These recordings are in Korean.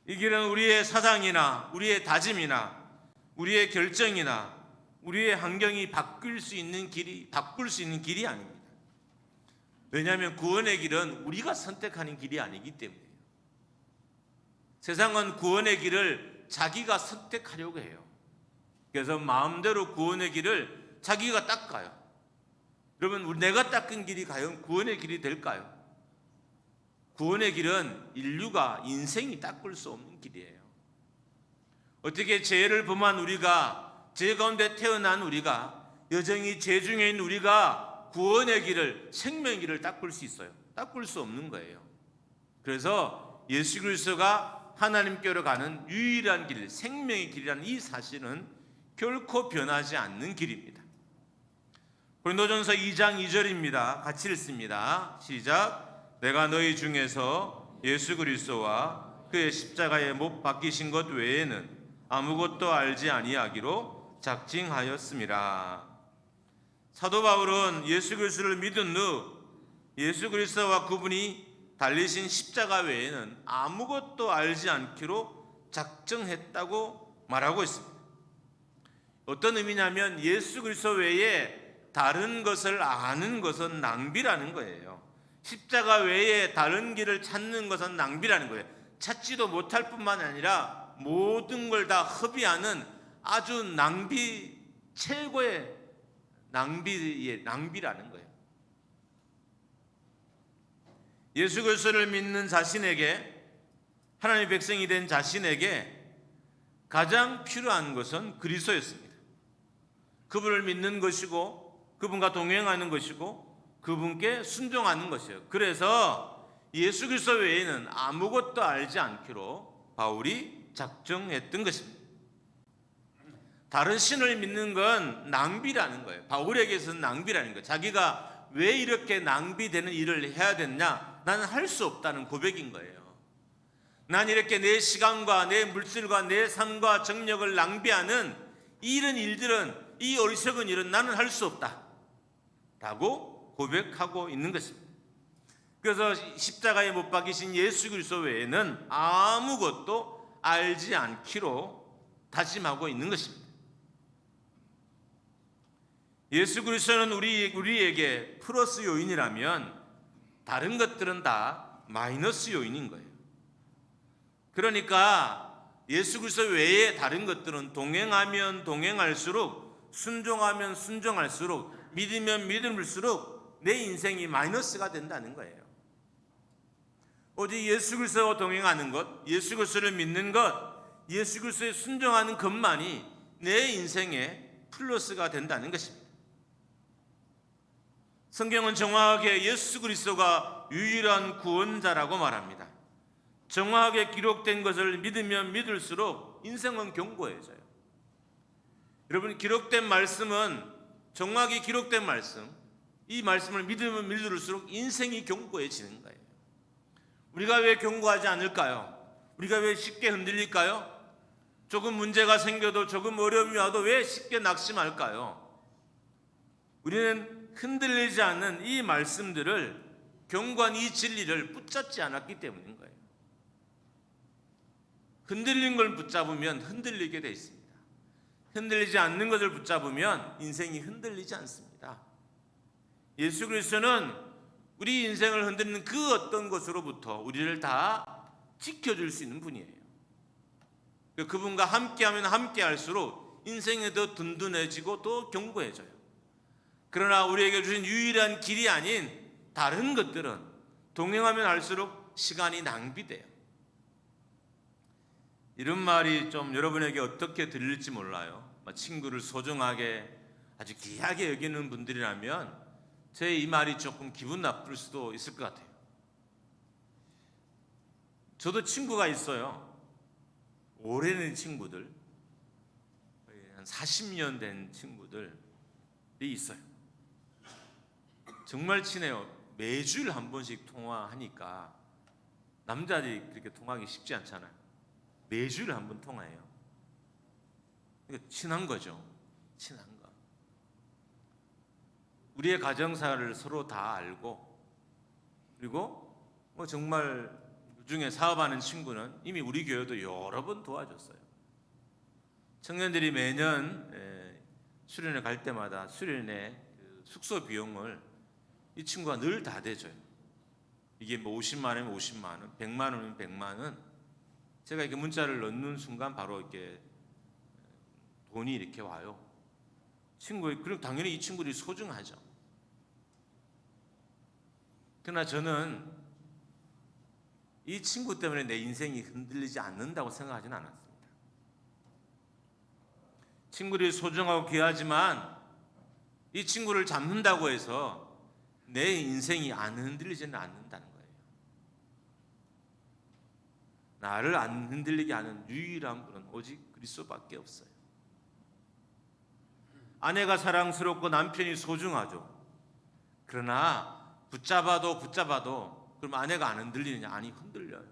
이 길은 우리의 사상이나 우리의 다짐이나 우리의 결정이나 우리의 환경이 바꿀 수 있는 길이 아닙니다. 왜냐하면 구원의 길은 우리가 선택하는 길이 아니기 때문이에요. 세상은 구원의 길을 자기가 선택하려고 해요. 그래서 마음대로 구원의 길을 자기가 닦아요. 여러분, 내가 닦은 길이 과연 구원의 길이 될까요? 구원의 길은 인류가 인생이 닦을 수 없는 길이에요. 어떻게 죄를 범한 우리가, 죄 가운데 태어난 우리가, 여전히 죄 중에 있는 우리가 구원의 길을, 생명의 길을 닦을 수 있어요? 닦을 수 없는 거예요. 그래서 예수 그리스도가 하나님께로 가는 유일한 길, 생명의 길이라는 이 사실은 결코 변하지 않는 길입니다. 고린도전서 2장 2절입니다. 같이 읽습니다. 시작. 내가 너희 중에서 예수 그리스도와 그의 십자가에 못 박히신 것 외에는 아무것도 알지 아니하기로 작정하였음이라. 사도 바울은 예수 그리스도를 믿은 후 예수 그리스도와 그분이 달리신 십자가 외에는 아무것도 알지 않기로 작정했다고 말하고 있습니다. 어떤 의미냐면 예수 그리스도 외에 다른 것을 아는 것은 낭비라는 거예요. 십자가 외에 다른 길을 찾는 것은 낭비라는 거예요. 찾지도 못할 뿐만 아니라 모든 걸 다 허비하는 아주 최고의 낭비라는 거예요. 예수 그리스도를 믿는 자신에게, 하나님의 백성이 된 자신에게 가장 필요한 것은 그리스도였습니다. 그분을 믿는 것이고 그분과 동행하는 것이고 그분께 순종하는 것이에요. 그래서 예수 그리스도 외에는 아무것도 알지 않기로 바울이 작정했던 것입니다. 다른 신을 믿는 건 낭비라는 거예요. 바울에게서는 낭비라는 거예요. 자기가 왜 이렇게 낭비되는 일을 해야 됐냐? 나는 할 수 없다는 고백인 거예요. 난 이렇게 내 시간과 내 물질과 내 삶과 정력을 낭비하는 이런 일들은, 이 어리석은 일은 나는 할 수 없다 라고 고백하고 있는 것입니다. 그래서 십자가에 못 박히신 예수 그리스도 외에는 아무것도 알지 않기로 다짐하고 있는 것입니다. 예수 그리스도는 우리에게 플러스 요인이라면 다른 것들은 다 마이너스 요인인 거예요. 그러니까 예수 그리스도 외에 다른 것들은 동행하면 동행할수록, 순종하면 순종할수록, 믿으면 믿을수록 내 인생이 마이너스가 된다는 거예요. 오직 예수 그리스도와 동행하는 것, 예수 그리스도를 믿는 것, 예수 그리스도에 순종하는 것만이 내 인생의 플러스가 된다는 것입니다. 성경은 정확하게 예수 그리스도가 유일한 구원자라고 말합니다. 정확하게 기록된 것을 믿으면 믿을수록 인생은 견고해져요. 여러분, 기록된 말씀은, 정확히 기록된 말씀, 이 말씀을 믿으면 믿을수록 인생이 견고해지는 거예요. 우리가 왜 견고하지 않을까요? 우리가 왜 쉽게 흔들릴까요? 조금 문제가 생겨도, 조금 어려움이 와도 왜 쉽게 낙심할까요? 우리는 흔들리지 않는 이 말씀들을, 견고한 이 진리를 붙잡지 않았기 때문인 거예요. 흔들린 걸 붙잡으면 흔들리게 돼 있습니다. 흔들리지 않는 것을 붙잡으면 인생이 흔들리지 않습니다. 예수 그리스도는 우리 인생을 흔드는 그 어떤 것으로부터 우리를 다 지켜줄 수 있는 분이에요. 그분과 함께하면 함께할수록 인생이 더 든든해지고 더 견고해져요. 그러나 우리에게 주신 유일한 길이 아닌 다른 것들은 동행하면 할수록 시간이 낭비돼요. 이런 말이 좀 여러분에게 어떻게 들릴지 몰라요. 친구를 소중하게, 아주 귀하게 여기는 분들이라면 제 이 말이 조금 기분 나쁠 수도 있을 것 같아요. 저도 친구가 있어요. 오래된 친구들, 한 40년 된 친구들이 있어요. 정말 친해요. 매주일 한 번씩 통화하니까, 남자들이 그렇게 통화하기 쉽지 않잖아요. 매주일 한 번 통화해요. 그러니까 친한 거죠. 친한 거. 우리의 가정사를 서로 다 알고, 그리고 정말 그중에 사업하는 친구는 이미 우리 교회도 여러 번 도와줬어요. 청년들이 매년 수련회 갈 때마다 수련회 숙소 비용을 이 친구가 늘 다 대줘요. 이게 뭐 50만 원이면 50만 원, 100만 원이면 100만 원. 제가 이렇게 문자를 넣는 순간 바로 이렇게 돈이 이렇게 와요. 그리고 당연히 이 친구들이 소중하죠. 그러나 저는 이 친구 때문에 내 인생이 흔들리지 않는다고 생각하지는 않았습니다. 친구들이 소중하고 귀하지만 이 친구를 잡는다고 해서 내 인생이 안 흔들리지는 않는다는 거예요. 나를 안 흔들리게 하는 유일한 분은 오직 그리스도밖에 없어요. 아내가 사랑스럽고 남편이 소중하죠. 그러나 붙잡아도 그럼 아내가 안 흔들리느냐? 아니, 흔들려요.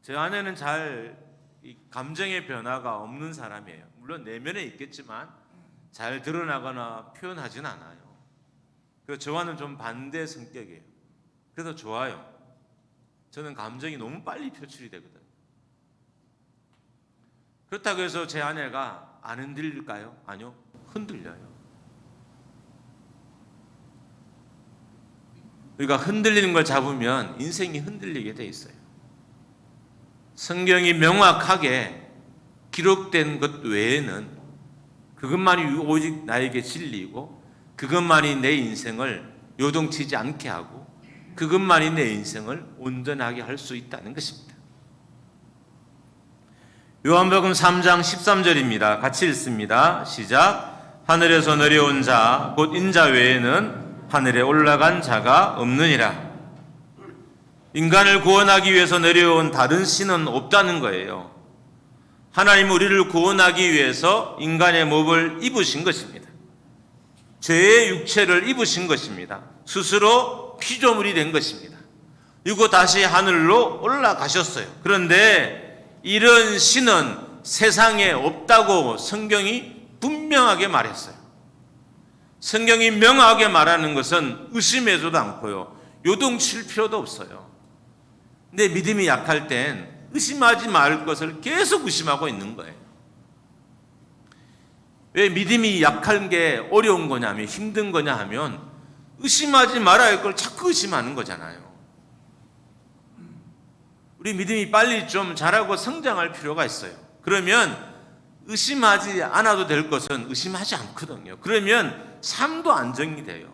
제 아내는 잘 이 감정의 변화가 없는 사람이에요. 물론 내면에 있겠지만 잘 드러나거나 표현하진 않아요. 그래서 저와는 좀 반대 성격이에요. 그래서 좋아요. 저는 감정이 너무 빨리 표출이 되거든요. 그렇다고 해서 제 아내가 안 흔들릴까요? 아니요, 흔들려요. 우리가 흔들리는 걸 잡으면 인생이 흔들리게 돼 있어요. 성경이 명확하게 기록된 것 외에는 그것만이 오직 나에게 진리이고 그것만이 내 인생을 요동치지 않게 하고 그것만이 내 인생을 온전하게 할 수 있다는 것입니다. 요한복음 3장 13절입니다. 같이 읽습니다. 시작. 하늘에서 내려온 자 곧 인자 외에는 하늘에 올라간 자가 없느니라. 인간을 구원하기 위해서 내려온 다른 신은 없다는 거예요. 하나님은 우리를 구원하기 위해서 인간의 몸을 입으신 것입니다. 죄의 육체를 입으신 것입니다. 스스로 피조물이 된 것입니다. 그리고 다시 하늘로 올라가셨어요. 그런데 이런 신은 세상에 없다고 성경이 분명하게 말했어요. 성경이 명하게 말하는 것은 의심해서도 않고요, 요동칠 필요도 없어요. 내 믿음이 약할 땐 의심하지 말 것을 계속 의심하고 있는 거예요. 왜 믿음이 약한 게 어려운 거냐면, 힘든 거냐 하면 의심하지 말아야 할 걸 자꾸 의심하는 거잖아요. 우리 믿음이 빨리 좀 자라고 성장할 필요가 있어요. 그러면 의심하지 않아도 될 것은 의심하지 않거든요. 그러면 삶도 안정이 돼요.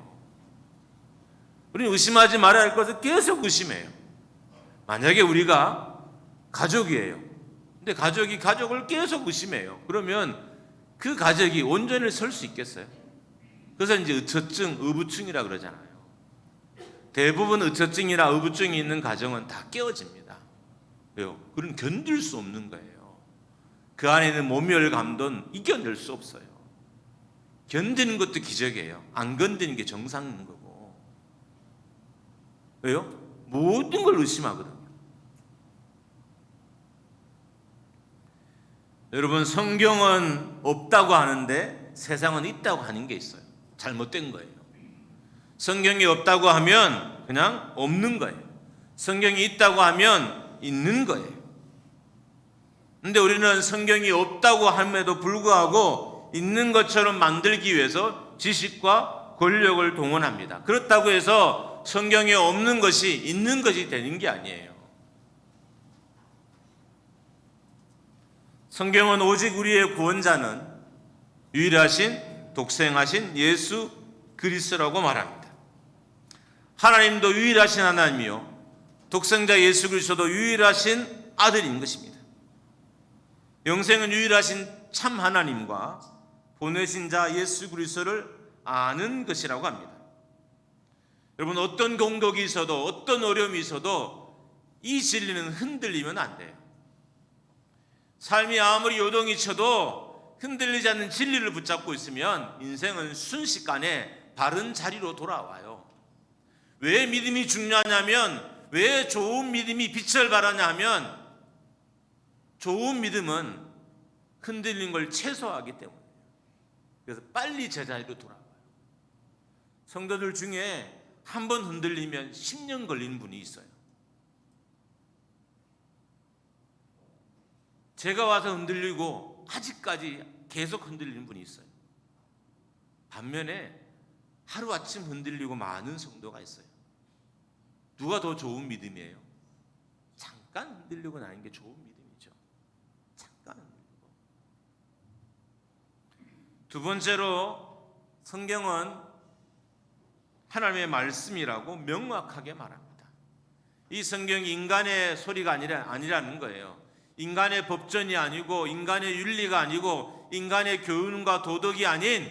우리는 의심하지 말아야 할 것을 계속 의심해요. 만약에 우리가 가족이에요. 근데 가족이 가족을 계속 의심해요. 그러면 그 가족이 온전히 설 수 있겠어요? 그래서 이제 의처증, 의부증이라 그러잖아요. 대부분 의처증이나 의부증이 있는 가정은 다 깨어집니다. 왜요? 그건 견딜 수 없는 거예요. 그 안에 있는 모멸감도 이겨낼 수 없어요. 견디는 것도 기적이에요. 안 견디는 게 정상인 거고. 왜요? 모든 걸 의심하거든요. 여러분, 성경은 없다고 하는데 세상은 있다고 하는 게 있어요. 잘못된 거예요. 성경이 없다고 하면 그냥 없는 거예요. 성경이 있다고 하면 있는 거예요. 그런데 우리는 성경이 없다고 함에도 불구하고 있는 것처럼 만들기 위해서 지식과 권력을 동원합니다. 그렇다고 해서 성경에 없는 것이 있는 것이 되는 게 아니에요. 성경은 오직 우리의 구원자는 유일하신 독생하신 예수 그리스도라고 말합니다. 하나님도 유일하신 하나님이요, 독생자 예수 그리스도도 유일하신 아들인 것입니다. 영생은 유일하신 참 하나님과 보내신 자 예수 그리스도를 아는 것이라고 합니다. 여러분, 어떤 공덕이 있어도 어떤 어려움이 있어도 이 진리는 흔들리면 안 돼요. 삶이 아무리 요동이 쳐도 흔들리지 않는 진리를 붙잡고 있으면 인생은 순식간에 바른 자리로 돌아와요. 왜 믿음이 중요하냐면, 왜 좋은 믿음이 빛을 발하냐 하면, 좋은 믿음은 흔들린 걸 최소화하기 때문이에요. 그래서 빨리 제자리로 돌아와요. 성도들 중에 한 번 흔들리면 10년 걸리는 분이 있어요. 제가 와서 흔들리고 아직까지 계속 흔들리는 분이 있어요. 반면에 하루아침 흔들리고 많은 성도가 있어요. 누가 더 좋은 믿음이에요? 잠깐 흔들리고 나는 게 좋은 믿음이죠. 잠깐 흔들리고. 두 번째로 성경은 하나님의 말씀이라고 명확하게 말합니다. 이 성경이 인간의 소리가 아니라는 거예요. 인간의 법전이 아니고 인간의 윤리가 아니고 인간의 교훈과 도덕이 아닌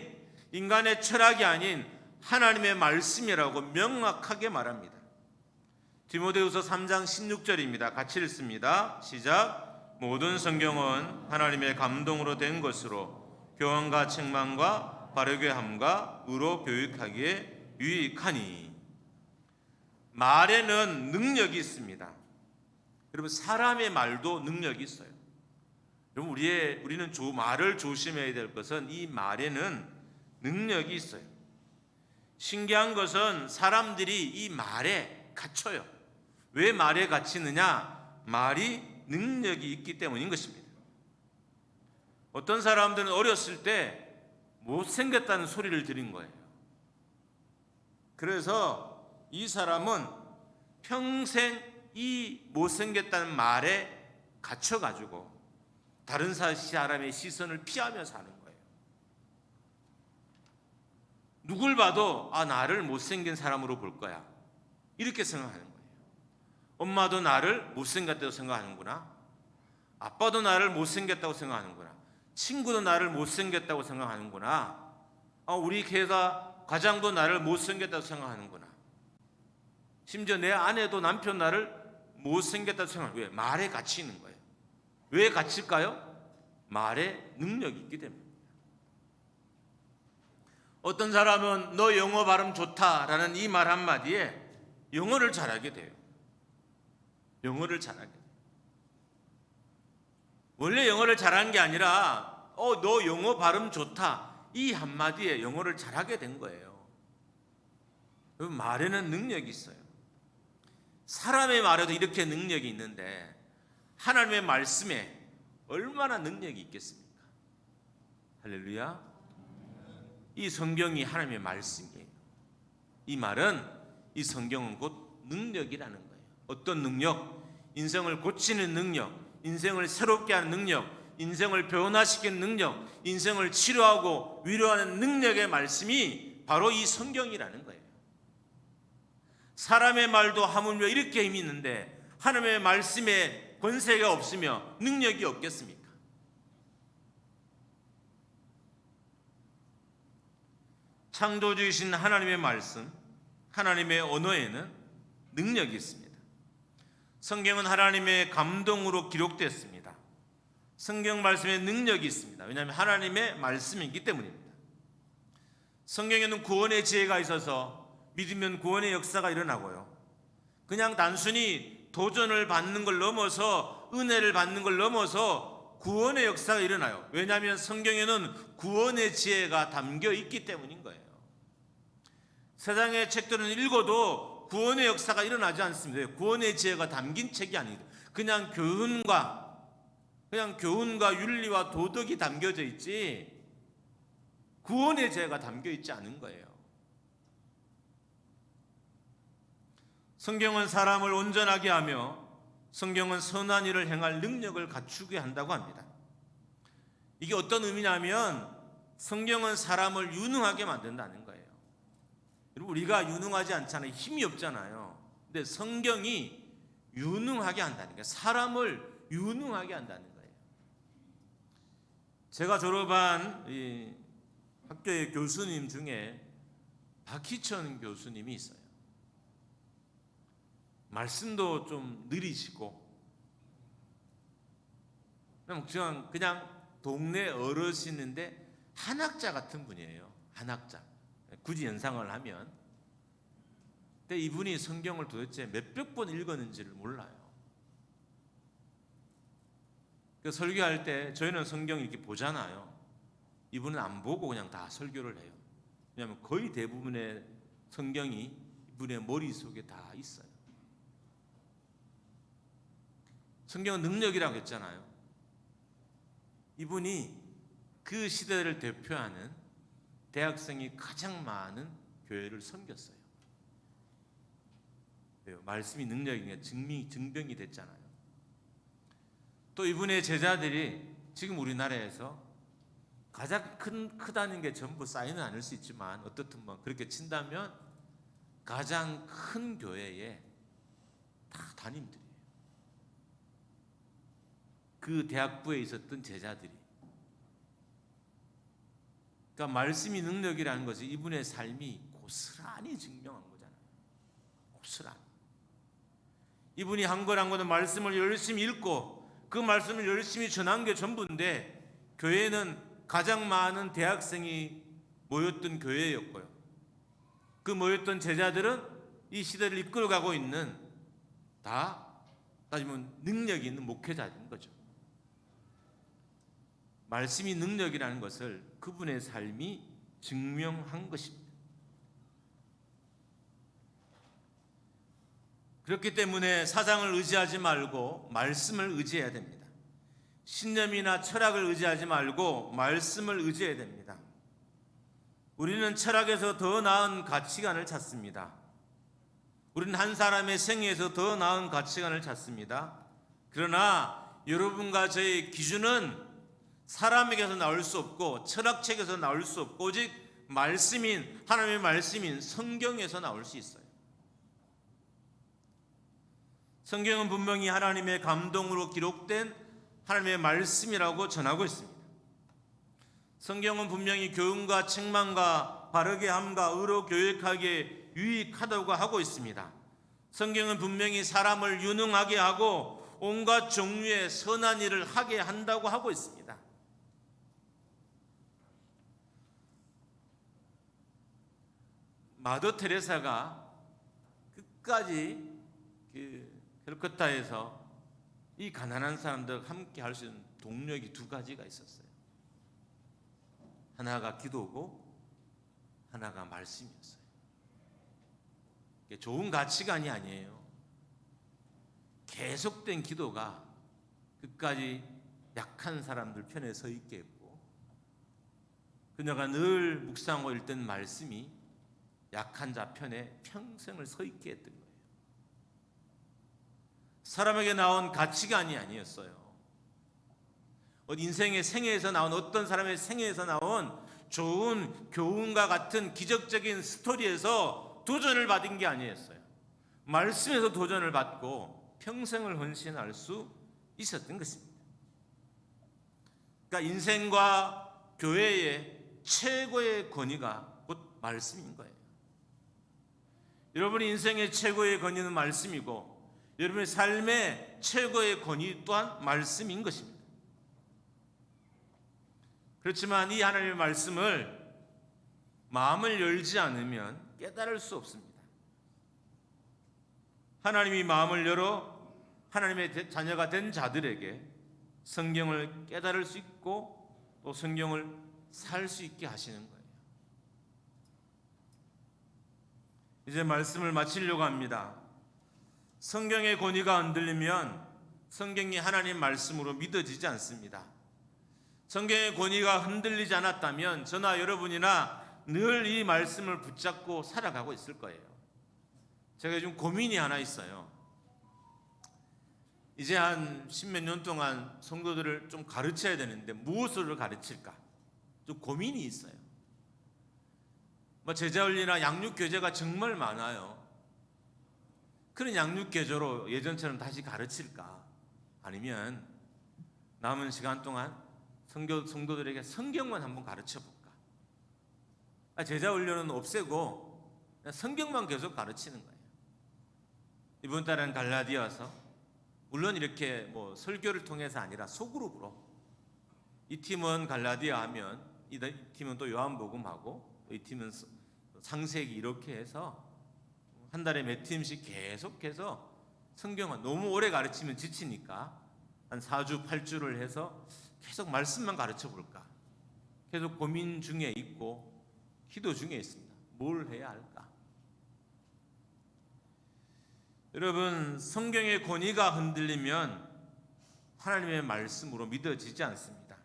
인간의 철학이 아닌 하나님의 말씀이라고 명확하게 말합니다. 디모데후서 3장 16절입니다. 같이 읽습니다. 시작. 모든 성경은 하나님의 감동으로 된 것으로 교훈과 책망과 바르게 함과 의로 교육하기에 유익하니. 말에는 능력이 있습니다. 여러분, 사람의 말도 능력이 있어요. 여러분, 우리는 말을 조심해야 될 것은 이 말에는 능력이 있어요. 신기한 것은 사람들이 이 말에 갇혀요. 왜 말에 갇히느냐? 말이 능력이 있기 때문인 것입니다. 어떤 사람들은 어렸을 때 못생겼다는 소리를 들은 거예요. 그래서 이 사람은 평생 이 못생겼다는 말에 갇혀가지고 다른 사람의 시선을 피하며 사는 거예요. 누굴 봐도 나를 못생긴 사람으로 볼 거야, 이렇게 생각하는 거예요. 엄마도 나를 못생겼다고 생각하는구나. 아빠도 나를 못생겼다고 생각하는구나. 친구도 나를 못생겼다고 생각하는구나. 우리 회사 과장도 나를 못생겼다고 생각하는구나. 심지어 내 아내도 남편 나를 못생겼다고 생각하는 거예요. 왜? 말에 갇히는 거예요. 왜 갇힐까요? 말에 능력이 있기 때문입니다. 어떤 사람은 너 영어 발음 좋다라는 이 말 한마디에 영어를 잘하게 돼요. 영어를 잘하게 돼요. 원래 영어를 잘하는 게 아니라 너 영어 발음 좋다, 이 한마디에 영어를 잘하게 된 거예요. 말에는 능력이 있어요. 사람의 말에도 이렇게 능력이 있는데 하나님의 말씀에 얼마나 능력이 있겠습니까? 할렐루야. 이 성경이 하나님의 말씀이에요. 이 말은, 이 성경은 곧 능력이라는 거예요. 어떤 능력? 인생을 고치는 능력, 인생을 새롭게 하는 능력, 인생을 변화시키는 능력, 인생을 치료하고 위로하는 능력의 말씀이 바로 이 성경이라는 거예요. 사람의 말도 하물며 이렇게 힘이 있는데 하나님의 말씀에 권세가 없으며 능력이 없겠습니까? 창조주이신 하나님의 말씀, 하나님의 언어에는 능력이 있습니다. 성경은 하나님의 감동으로 기록됐습니다. 성경 말씀에 능력이 있습니다. 왜냐하면 하나님의 말씀이기 때문입니다. 성경에는 구원의 지혜가 있어서 믿으면 구원의 역사가 일어나고요. 그냥 단순히 도전을 받는 걸 넘어서, 은혜를 받는 걸 넘어서 구원의 역사가 일어나요. 왜냐하면 성경에는 구원의 지혜가 담겨 있기 때문인 거예요. 세상의 책들은 읽어도 구원의 역사가 일어나지 않습니다. 구원의 지혜가 담긴 책이 아니다. 그냥 교훈과 윤리와 도덕이 담겨져 있지 구원의 지혜가 담겨 있지 않은 거예요. 성경은 사람을 온전하게 하며 성경은 선한 일을 행할 능력을 갖추게 한다고 합니다. 이게 어떤 의미냐면 성경은 사람을 유능하게 만든다는 거예요. 우리가 유능하지 않잖아요. 힘이 없잖아요. 근데 성경이 유능하게 한다는 거예요. 사람을 유능하게 한다는 거예요. 제가 졸업한 이 학교의 교수님 중에 박희천 교수님이 있어요. 말씀도 좀 느리시고 그냥 동네 어르신인데 한학자 같은 분이에요. 한학자. 굳이 연상을 하면. 근데 이분이 성경을 도대체 몇백 번 읽었는지를 몰라요. 그래서 설교할 때 저희는 성경 이렇게 보잖아요. 이분은 안 보고 그냥 다 설교를 해요. 왜냐하면 거의 대부분의 성경이 이분의 머릿속에 다 있어요. 성경은 능력이라고 했잖아요. 이분이 그 시대를 대표하는 대학생이 가장 많은 교회를 섬겼어요. 말씀이 능력이니까 증병이 됐잖아요. 또 이분의 제자들이 지금 우리나라에서 가장 크다는 게 전부 쌓이는 않을 수 있지만 어떻든 뭐 그렇게 친다면 가장 큰 교회에 다 담임들이에요. 그 대학부에 있었던 제자들이. 그러니까 말씀이 능력이라는 것이 이분의 삶이 고스란히 증명한 거잖아요. 고스란히. 이분이 한 걸 한 거는 말씀을 열심히 읽고 그 말씀을 열심히 전한 게 전부인데, 교회는 가장 많은 대학생이 모였던 교회였고요. 그 모였던 제자들은 이 시대를 이끌어가고 있는 다 따지면 능력이 있는 목회자인 거죠. 말씀이 능력이라는 것을 그분의 삶이 증명한 것입니다. 그렇기 때문에 사상을 의지하지 말고 말씀을 의지해야 됩니다. 신념이나 철학을 의지하지 말고 말씀을 의지해야 됩니다. 우리는 철학에서 더 나은 가치관을 찾습니다. 우리는 한 사람의 생애에서 더 나은 가치관을 찾습니다. 그러나 여러분과 저의 기준은 사람에게서 나올 수 없고 철학책에서 나올 수 없고 오직 말씀인, 하나님의 말씀인 성경에서 나올 수 있어요. 성경은 분명히 하나님의 감동으로 기록된 하나님의 말씀이라고 전하고 있습니다. 성경은 분명히 교훈과 책망과 바르게 함과 의로 교육하기에 유익하다고 하고 있습니다. 성경은 분명히 사람을 유능하게 하고 온갖 종류의 선한 일을 하게 한다고 하고 있습니다. 마더 테레사가 끝까지 캘커타에서 이 가난한 사람들과 함께 할 수 있는 동력이 두 가지가 있었어요. 하나가 기도고 하나가 말씀이었어요. 좋은 가치관이 아니에요. 계속된 기도가 끝까지 약한 사람들 편에 서 있게 했고, 그녀가 늘 묵상하고 읽던 말씀이 약한 자 편에 평생을 서 있게 했던 거예요. 사람에게 나온 가치관이 아니었어요. 인생의 생애에서 나온 어떤 사람의 생애에서 나온 좋은 교훈과 같은 기적적인 스토리에서 도전을 받은 게 아니었어요. 말씀에서 도전을 받고 평생을 헌신할 수 있었던 것입니다. 그러니까 인생과 교회의 최고의 권위가 곧 말씀인 거예요. 여러분의 인생의 최고의 권위는 말씀이고 여러분의 삶의 최고의 권위 또한 말씀인 것입니다. 그렇지만 이 하나님의 말씀을 마음을 열지 않으면 깨달을 수 없습니다. 하나님이 마음을 열어 하나님의 자녀가 된 자들에게 성경을 깨달을 수 있고 또 성경을 살 수 있게 하시는 거예요. 이제 말씀을 마치려고 합니다. 성경의 권위가 흔들리면 성경이 하나님 말씀으로 믿어지지 않습니다. 성경의 권위가 흔들리지 않았다면 저나 여러분이나 늘 이 말씀을 붙잡고 살아가고 있을 거예요. 제가 좀 고민이 하나 있어요. 이제 한 십몇 년 동안 성도들을 좀 가르쳐야 되는데 무엇을 가르칠까? 좀 고민이 있어요. 제자원리나 양육교재가 정말 많아요. 그런 양육교재로 예전처럼 다시 가르칠까? 아니면 남은 시간 동안 성도들에게 성경만 한번 가르쳐볼까? 제자훈련은 없애고 성경만 계속 가르치는 거예요. 이번 달은 갈라디아서, 물론 이렇게 설교를 통해서 아니라 소그룹으로, 이 팀은 갈라디아 하면 이 팀은 또 요한복음하고 이 팀은 창세기, 이렇게 해서 한 달에 몇 팀씩 계속해서 성경을 너무 오래 가르치면 지치니까 한 4주, 8주를 해서 계속 말씀만 가르쳐 볼까? 계속 고민 중에 있고 기도 중에 있습니다. 뭘 해야 할까? 여러분, 성경의 권위가 흔들리면 하나님의 말씀으로 믿어지지 않습니다.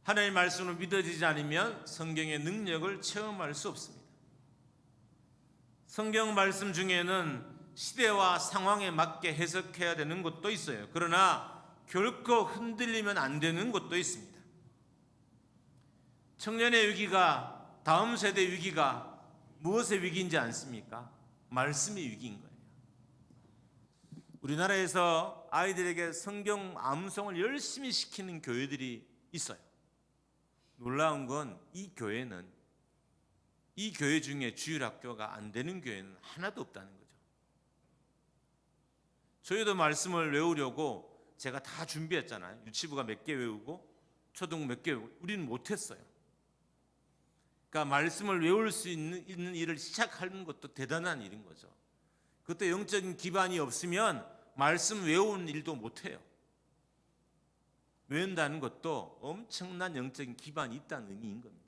하나님의 말씀으로 믿어지지 않으면 성경의 능력을 체험할 수 없습니다. 성경 말씀 중에는 시대와 상황에 맞게 해석해야 되는 것도 있어요. 그러나 결코 흔들리면 안 되는 것도 있습니다. 청년의 위기가, 다음 세대 위기가 무엇의 위기인지 아십니까? 말씀의 위기인 거예요. 우리나라에서 아이들에게 성경 암송을 열심히 시키는 교회들이 있어요. 놀라운 건 이 교회는, 이 교회 중에 주일학교가 안 되는 교회는 하나도 없다는 거죠. 저희도 말씀을 외우려고 제가 다 준비했잖아요. 유치부가 몇 개 외우고 초등 몇 개 외우고, 우리는 못했어요. 그러니까 말씀을 외울 수 있는 일을 시작하는 것도 대단한 일인 거죠. 그것도 영적인 기반이 없으면 말씀 외우는 일도 못해요. 외운다는 것도 엄청난 영적인 기반이 있다는 의미인 겁니다.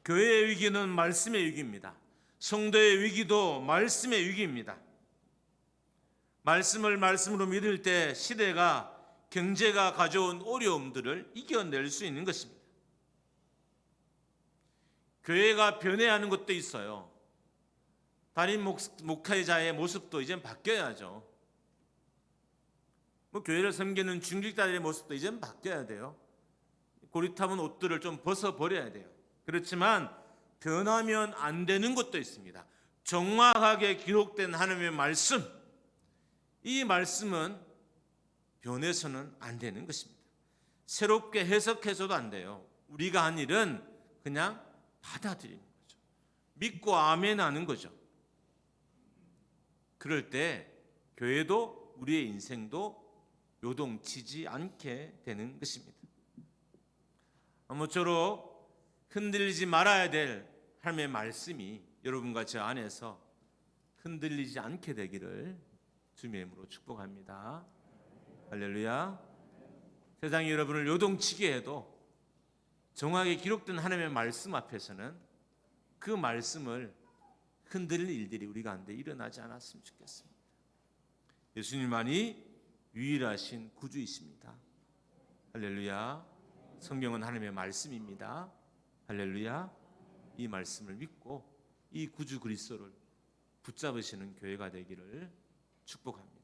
교회의 위기는 말씀의 위기입니다. 성도의 위기도 말씀의 위기입니다. 말씀을 말씀으로 믿을 때 시대가, 경제가 가져온 어려움들을 이겨낼 수 있는 것입니다. 교회가 변해야 하는 것도 있어요. 담임 목회자의 모습도 이젠 바뀌어야죠. 교회를 섬기는 중직자들의 모습도 이젠 바뀌어야 돼요. 고리타분 옷들을 좀 벗어버려야 돼요. 그렇지만 변하면 안 되는 것도 있습니다. 정확하게 기록된 하나님의 말씀, 이 말씀은 변해서는 안 되는 것입니다. 새롭게 해석해서도 안 돼요. 우리가 한 일은 그냥 받아들이는 거죠. 믿고 아멘 하는 거죠. 그럴 때 교회도 우리의 인생도 요동치지 않게 되는 것입니다. 아무쪼록 흔들리지 말아야 될 하나님의 말씀이 여러분과 저 안에서 흔들리지 않게 되기를 주님의 이름으로 축복합니다. 할렐루야. 세상이 여러분을 요동치게 해도 정확하게 기록된 하나님의 말씀 앞에서는 그 말씀을 흔들릴 일들이 우리 가운데 일어나지 않았으면 좋겠습니다. 예수님만이 유일하신 구주이십니다. 할렐루야. 성경은 하나님의 말씀입니다. 할렐루야. 이 말씀을 믿고 이 구주 그리스도를 붙잡으시는 교회가 되기를 축복합니다.